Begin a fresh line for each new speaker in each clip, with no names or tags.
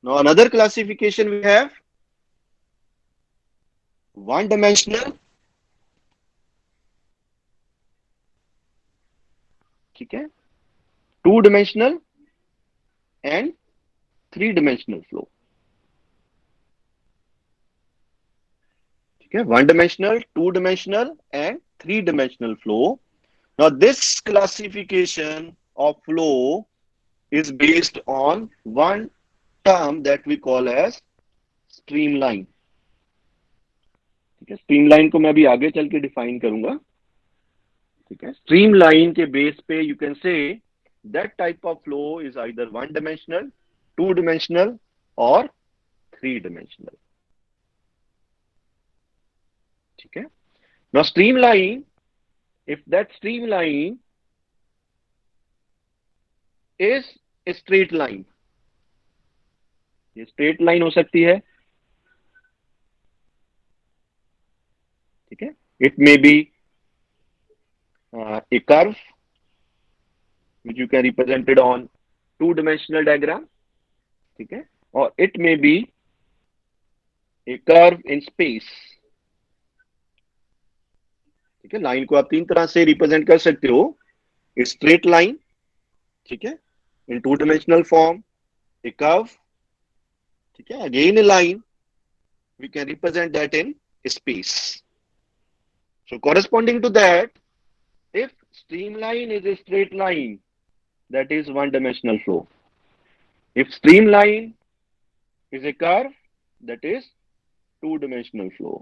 Now another classification we have one dimensional, ठीक है, two dimensional and three dimensional flow. ठीक है, one dimensional, two dimensional and three dimensional flow. Now this classification of flow is based on one term that we call as streamline. ठीक है, streamline को मैं अभी आगे चल के डिफाइन करूंगा. ठीक है, स्ट्रीमलाइन के बेस पे you can say that type of flow is either one dimensional, two dimensional और थ्री डिमेंशनल. ठीक है, now streamline, if that streamline is a straight line, ये स्ट्रेट लाइन हो सकती है. ठीक है, it may B a curve which you can represent it on two dimensional diagram. ठीक है, और it may be a curve in space. ठीक है, लाइन को आप तीन तरह से रिप्रेजेंट कर सकते हो. ए स्ट्रेट लाइन, ठीक है, in two dimensional form, a curve, ठीक है, again a line, we can represent that in space. So corresponding to that, if streamline is a straight line, that is one dimensional flow. If streamline is a curve, that is two dimensional flow.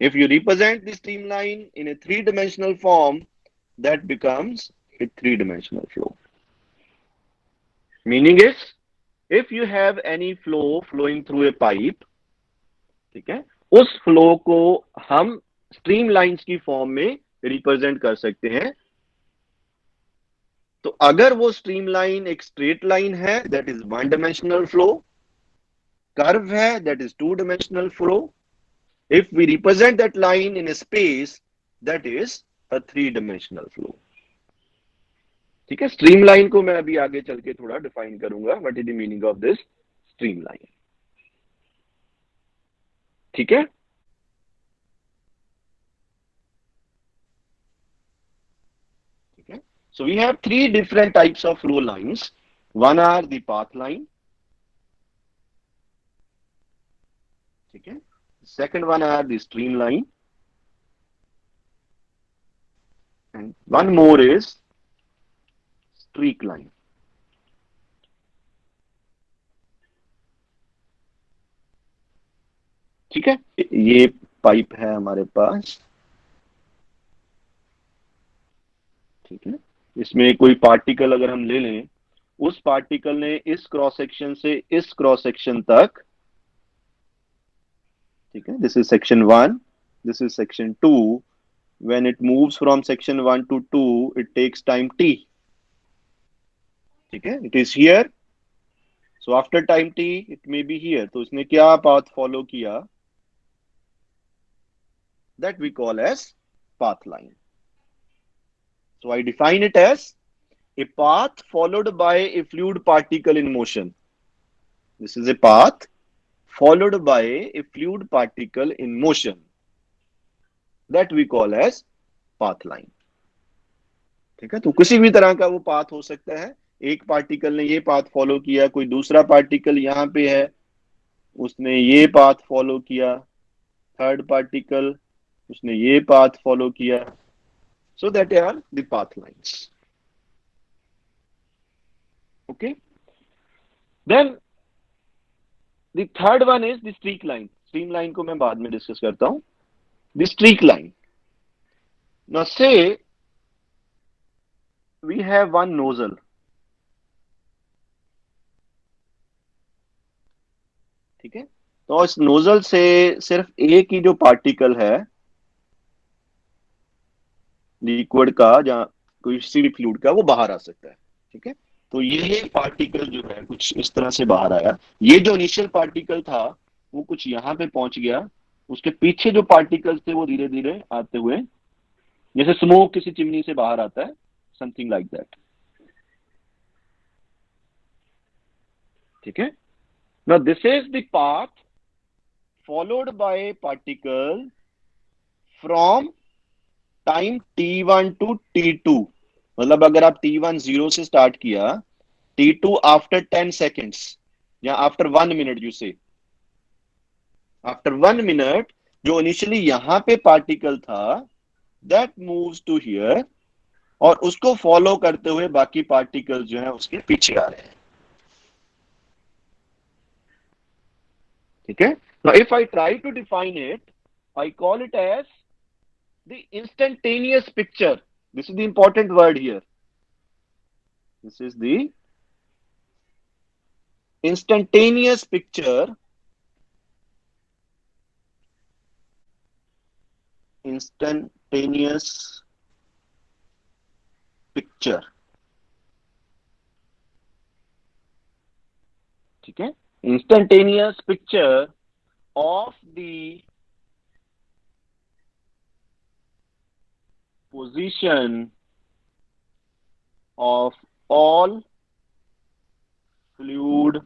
If you represent the streamline in a three dimensional form, that becomes a three dimensional flow. Meaning is, if you have any flow flowing through a pipe, ठीक है, उस flow को हम streamlines की form में represent कर सकते हैं. तो अगर वो स्ट्रीमलाइन एक स्ट्रेट लाइन है, that is one dimensional flow. Curve है, that is two dimensional flow. If we represent that line in space, that is a three dimensional flow. ठीक है, स्ट्रीमलाइन को मैं अभी आगे चल के थोड़ा डिफाइन करूंगा, what is the meaning of this streamline. ठीक है, so we have three different types of flow lines. One are the path line. ठीक है, second one are the streamline, and one more is streak line. ठीक है, ये pipe है हमारे पास. ठीक है, इसमें कोई पार्टिकल अगर हम ले लें, उस पार्टिकल ने इस क्रॉस सेक्शन से इस क्रॉस सेक्शन तक, ठीक है, this is section one, this is section two. When it moves from section one to two, it takes time T. ठीक है, it is here, so after time T it may be here. तो इसने क्या path follow किया, that we call as path line. So I define it as a path followed by a fluid particle in motion. This is a path followed by a fluid particle in motion. That we call as path line. ठीक है, तो किसी भी तरह का वो path हो सकता है. एक पार्टिकल ने ये पाथ फॉलो किया, कोई दूसरा पार्टिकल यहां पे है, उसने ये पाथ फॉलो किया, थर्ड पार्टिकल उसने ये पाथ फॉलो किया. So that are the path lines. Okay. Then the third one is the streak line. Streamline को मैं बाद में डिस्कस करता हूं. The streak line. Now say we have one nozzle. ठीक है, तो इस नोजल से सिर्फ एक ही जो पार्टिकल है लिक्विड का, जहां कोई सीडी फ्लूइड का, वो बाहर आ सकता है. ठीक है, तो ये पार्टिकल जो है कुछ इस तरह से बाहर आया. ये जो इनिशियल पार्टिकल था वो कुछ यहां पे पहुंच गया. उसके पीछे जो पार्टिकल्स थे वो धीरे धीरे आते हुए, जैसे स्मोक किसी चिमनी से बाहर आता है, समथिंग लाइक दैट. ठीक है. Now this is the path followed by a particle from time t1 to t2. मतलब अगर आप t1 0 से स्टार्ट किया, t2 आफ्टर 10 सेकेंड्स या आफ्टर 1 मिनट, यू से आफ्टर 1 मिनट, जो इनिशियली यहां पे पार्टिकल था दैट मूव्स टू हियर, और उसको फॉलो करते हुए बाकी पार्टिकल जो है उसके पीछे आ रहे हैं. ठीक है. Now if I try to define it, I call it as the instantaneous picture. This is the important word here. This is the instantaneous picture. Instantaneous picture. ठीक है. Instantaneous picture of the position of all fluid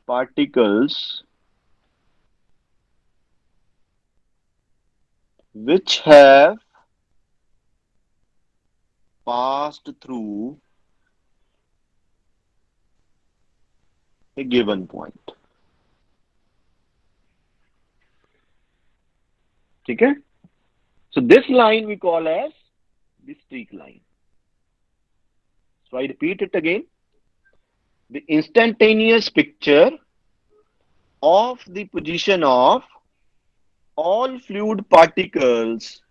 particles which have passed through a given point. ठीक है. So this line we call as the streak line. So I repeat it again. The instantaneous picture of the position of all fluid particles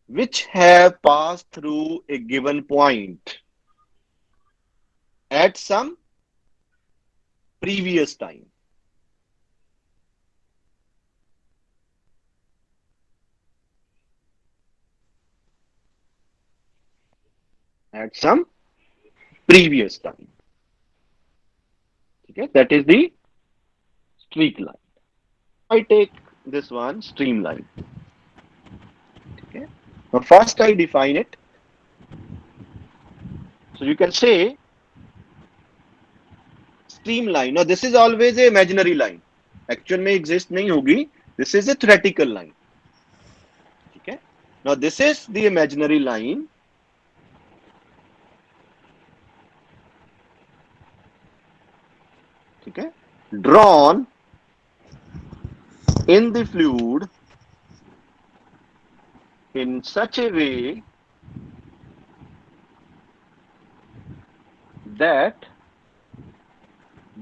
which have passed through a given point at some previous time. At some previous time. Okay, that is the streak line. I take this one, streamline. Okay. Now first I define it. So you can say streamline. Now this is always a imaginary line. Actual में exist नहीं होगी. This is a theoretical line. Okay. Now this is the imaginary line. Okay. Drawn in the fluid in such a way that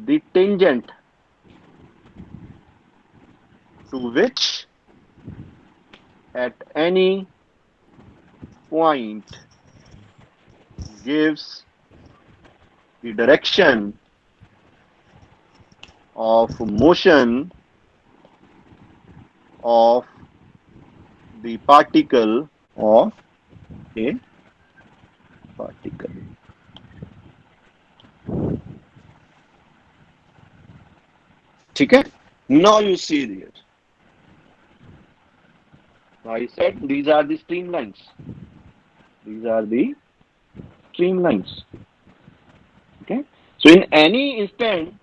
the tangent to which at any point gives the direction of motion of the particle of a particle. ठीक है. Now you see here. I said these are the streamlines. These are the streamlines. Okay. So in any instant,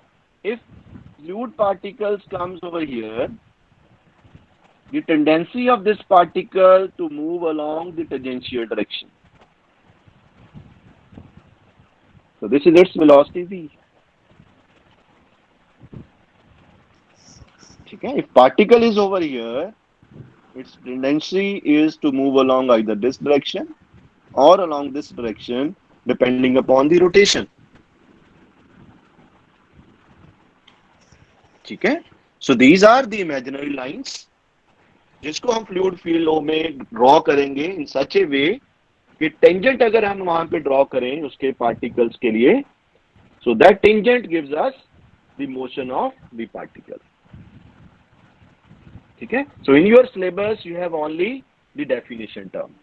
if fluid particles comes over here, the tendency of this particle to move along the tangential direction. So this is its velocity v. Okay. If particle is over here, its tendency is to move along either this direction or along this direction, depending upon the rotation. ठीक है. So these are the imaginary lines जिसको हम fluid field में draw करेंगे इन सच ए वे कि tangent अगर हम वहां पे ड्रॉ करें उसके पार्टिकल्स के लिए, so that tangent gives us the motion of the particle. ठीक है. So in your syllabus you have only the definition term.